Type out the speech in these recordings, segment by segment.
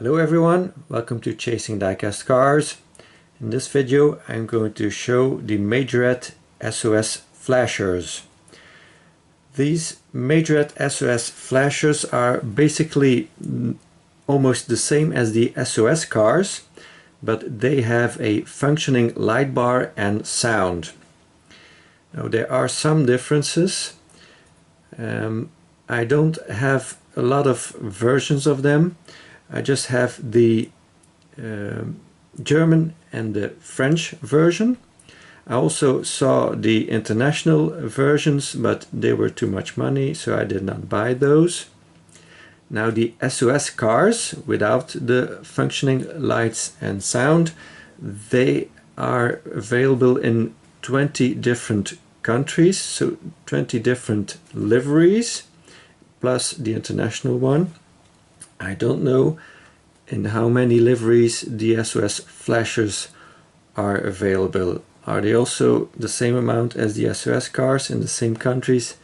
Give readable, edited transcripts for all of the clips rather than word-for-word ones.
Hello everyone, welcome to Chasing Diecast Cars. In this video I'm going to show the Majorette S.O.S flashers. These Majorette S.O.S flashers are basically almost the same as the SOS cars, but they have a functioning light bar and sound. Now there are some differences. I don't have a lot of versions of them. I just have the German and the French version. I also saw the international versions, but they were too much money, so I did not buy those. Now the SOS cars without the functioning lights and sound, they are available in 20 different countries, so 20 different liveries, plus the international one. I don't know in how many liveries the SOS flashers are available. Are they also the same amount as the SOS cars in the same countries?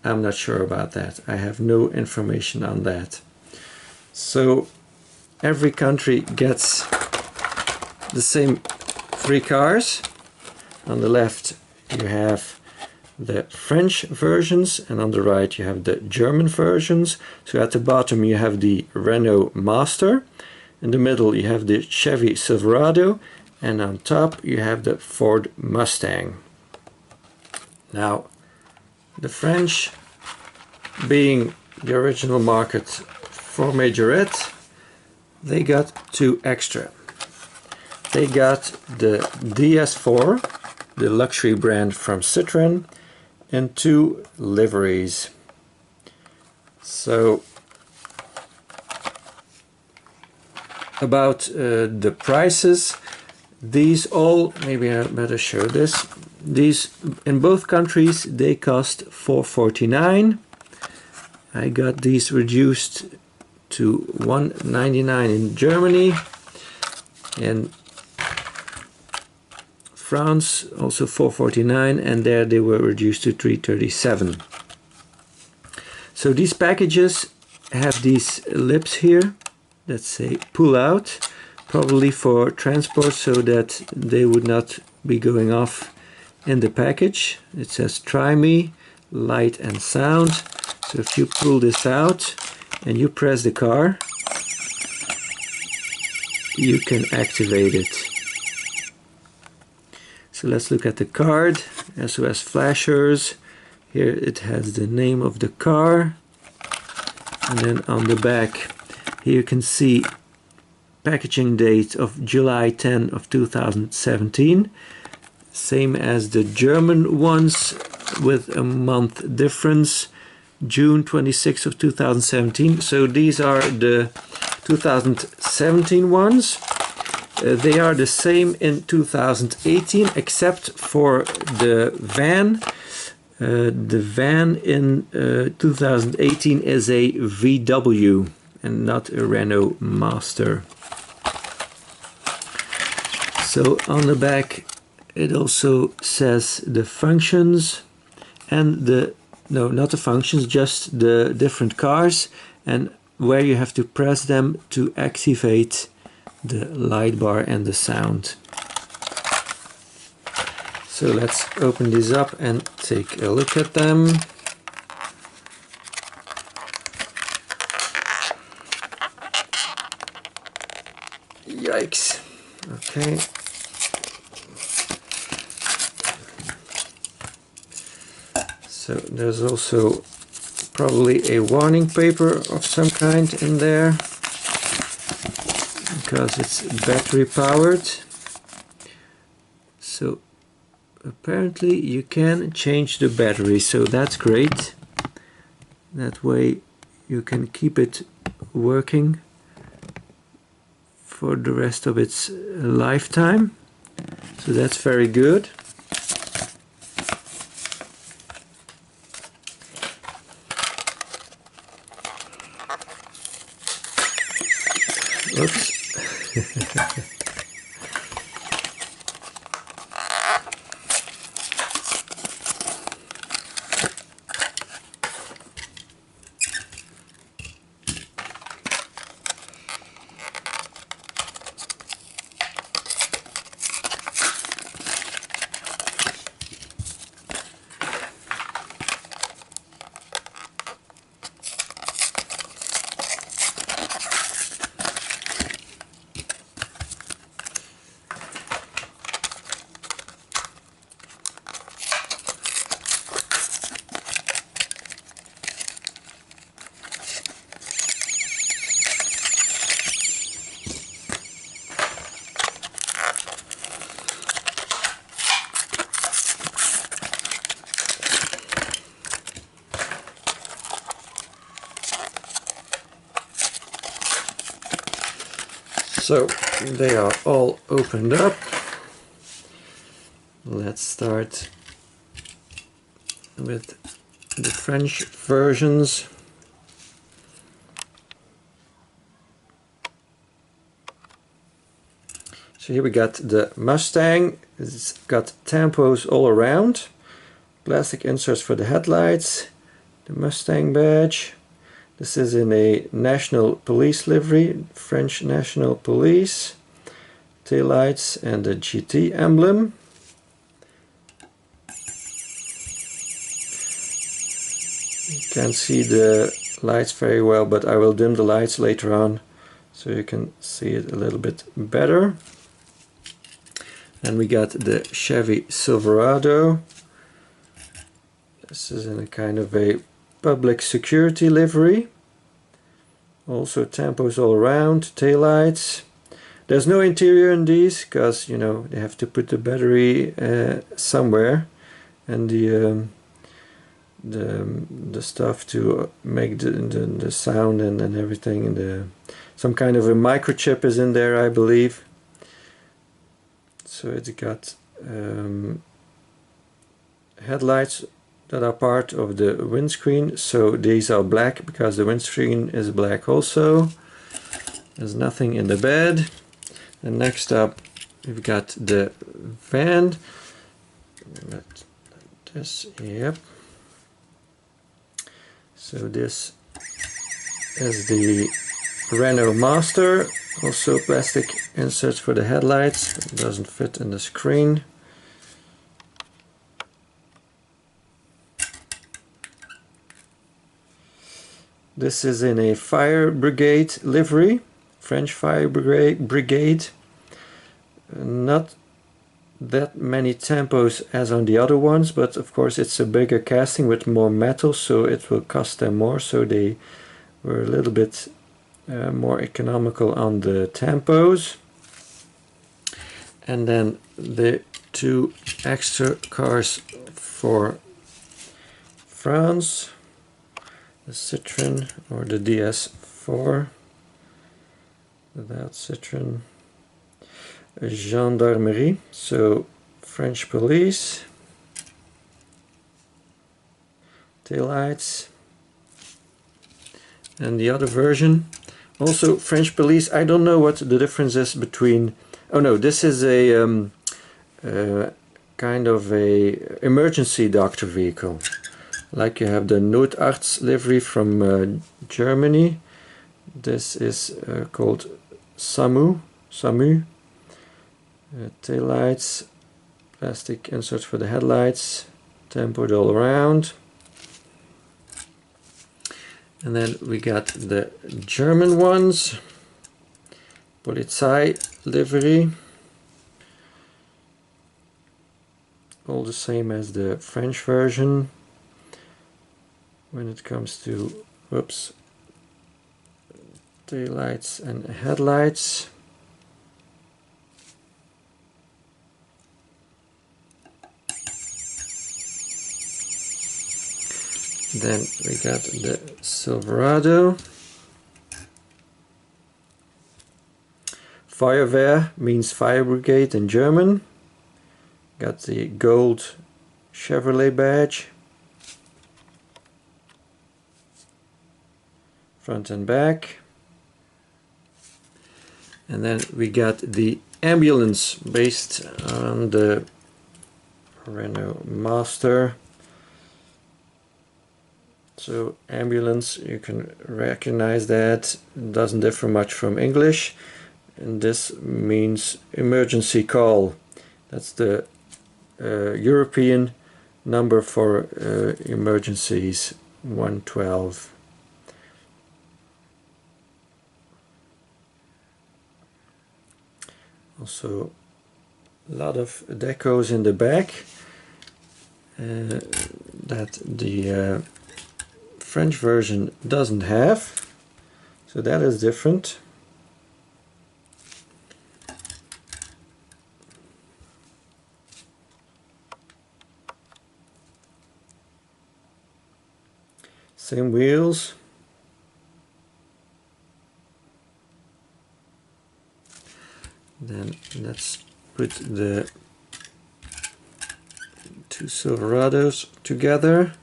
I'm not sure about that. I have no information on that. So every country gets the same three cars. On the left you have the French versions, and on the right you have the German versions. So at the bottom you have the Renault Master, in the middle you have the Chevy Silverado, and on top you have the Ford Mustang. Now the French, being the original market for Majorette, they got two extra. They got the DS4, the luxury brand from Citroën, and two liveries. So about the prices, these all, maybe I better show this, these in both countries they cost $4.49. I got these reduced to $1.99 in Germany, and France also $4.49, and there they were reduced to $3.37. So these packages have these lips here that say pull out, probably for transport, so that they would not be going off in the package. It says try me, light and sound. So if you pull this out and you press the car, you can activate it. So let's look at the card. SOS flashers. Here it has the name of the car, and then on the back here you can see packaging date of July 10 of 2017, same as the German ones with a month difference, June 26 of 2017. So these are the 2017 ones. They are the same in 2018, except for the van. The van in 2018 is a VW and not a Renault Master. So on the back it also says the functions and the, no, not the functions, just the different cars and where you have to press them to activate the light bar and the sound. So let's open these up and take a look at them. Yikes. Okay. So there's also probably a warning paper of some kind in there, because it's battery powered. So apparently you can change the battery, so that's great. That way you can keep it working for the rest of its lifetime. So that's very good. Oops. So they are all opened up. Let's start with the French versions. So here we got the Mustang. It's got tampos all around, plastic inserts for the headlights, the Mustang badge. This is in a national police livery, French National Police, taillights and the GT emblem. You can't see the lights very well, but I will dim the lights later on so you can see it a little bit better. And we got the Chevy Silverado. This is in a kind of a public security livery. Also tampos all around, taillights. There's no interior in these because, you know, they have to put the battery somewhere, and the stuff to make the sound and everything. And some kind of a microchip is in there, I believe. So it's got headlights that are part of the windscreen. So these are black because the windscreen is black also. There's nothing in the bed. And next up we've got the van. This, yep. So this is the Renault Master. Also plastic inserts for the headlights. It doesn't fit in the screen. This is in a fire brigade livery, French fire brigade. Not that many tampos as on the other ones, but of course it's a bigger casting with more metal, so it will cost them more. So they were a little bit more economical on the tampos. And then the two extra cars for France, the Citroen or the DS4 without Citroen, a gendarmerie, so French police, taillights, and the other version also French police. I don't know what the difference is between. Oh no, this is a kind of a emergency doctor vehicle. Like you have the Notarzt livery from Germany. This is called SAMU. Taillights, plastic inserts for the headlights, tempered all around. And then we got the German ones. Polizei livery. All the same as the French version. When it comes to, whoops, taillights and headlights. Then we got the Silverado. Feuerwehr means fire brigade in German. Got the gold Chevrolet badge. Front and back. And then we got the ambulance based on the Renault Master. So ambulance, you can recognize that, it doesn't differ much from English, and this means emergency call. That's the European number for emergencies, 112. Also a lot of decos in the back that the French version doesn't have, so that is different. Same wheels. Then let's put the two Silverados together.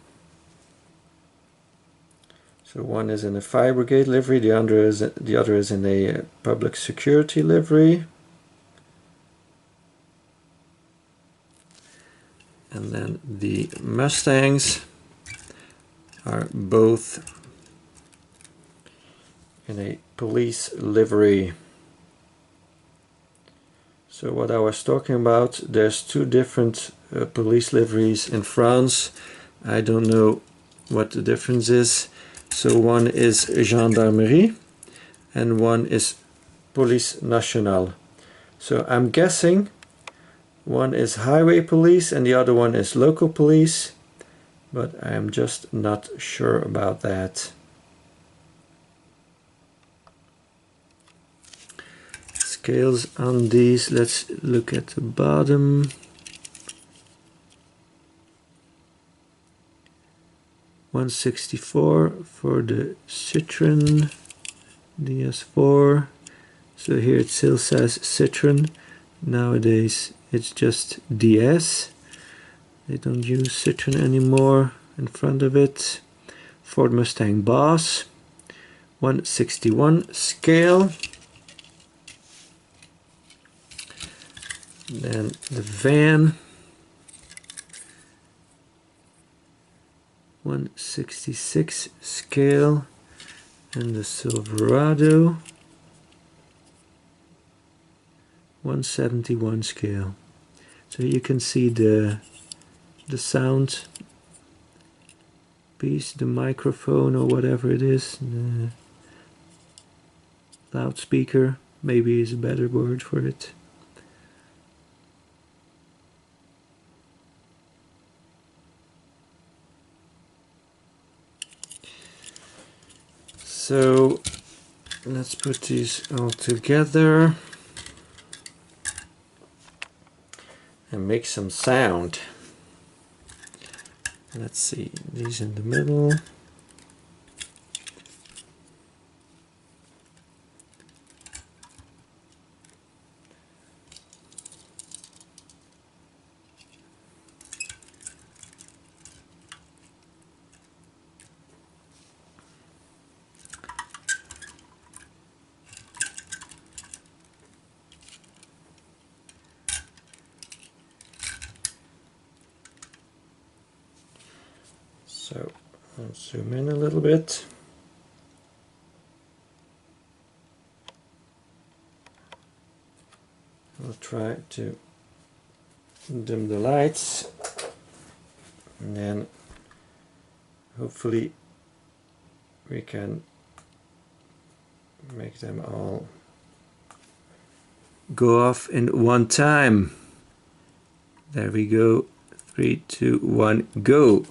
So one is in a fire brigade livery, the other is in a public security livery. And then the Mustangs are both in a police livery. So what I was talking about, there's two different police liveries in France. I don't know what the difference is. So one is Gendarmerie and one is Police Nationale. So I'm guessing one is highway police and the other one is local police, but I'm just not sure about that. Scales on these, let's look at the bottom. $164 for the Citroen DS4. So here it still says Citroen. Nowadays it's just DS. They don't use Citroen anymore in front of it. Ford Mustang Boss, 161 scale. Then the van, 166 scale, and the Silverado, 171 scale. So you can see the sound piece, the microphone or whatever it is, the loudspeaker maybe is a better word for it. So let's put these all together and make some sound. Let's see, these in the middle. So I'll zoom in a little bit. I'll try to dim the lights and then hopefully we can make them all go off in one time. There we go. 3, 2, 1, go.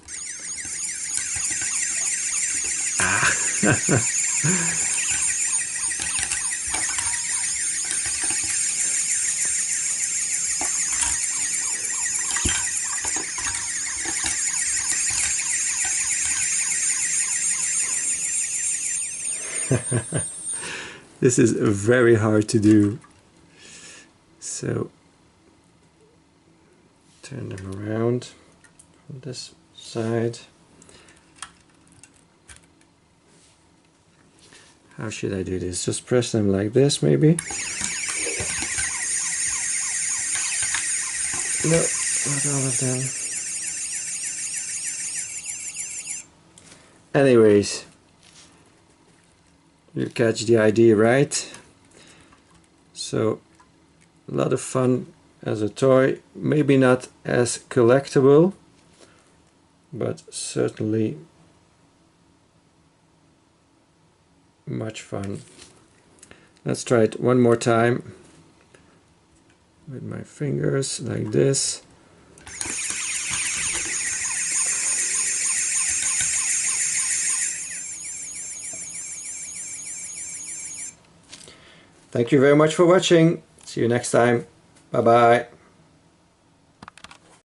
This is very hard to do. So turn them around from this side. How should I do this? Just press them like this, maybe? No, not all of them. Anyways, you catch the idea, right? So, a lot of fun as a toy. Maybe not as collectible, but certainly much fun. Let's try it one more time with my fingers like this. Thank you very much for watching. See you next time. Bye bye.